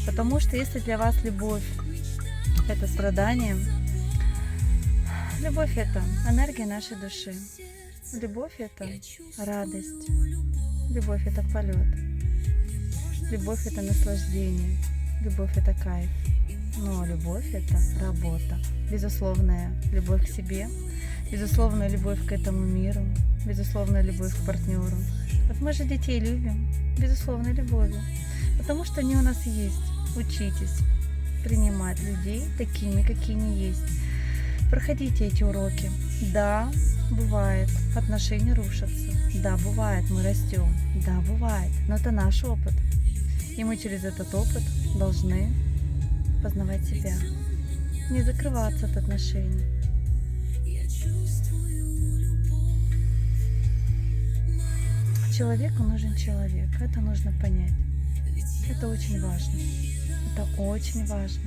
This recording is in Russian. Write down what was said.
Потому что если для вас любовь – это страдание, любовь – это энергия нашей души. Любовь – это радость. Любовь – это полет. Любовь – это наслаждение. Любовь – это кайф. Но любовь – это работа. Безусловная любовь к себе, безусловная любовь к этому миру, безусловная любовь к партнеру. Вот мы же детей любим безусловной любовью, потому что они у нас есть. Учитесь принимать людей такими, какие они есть. Проходите эти уроки. Да, бывает, отношения рушатся. Да, бывает, мы растем. Да, бывает, но это наш опыт. И мы через этот опыт должны познавать себя. Не закрываться от отношений. Человеку нужен человек. Это нужно понять. Это очень важно. Это очень важно.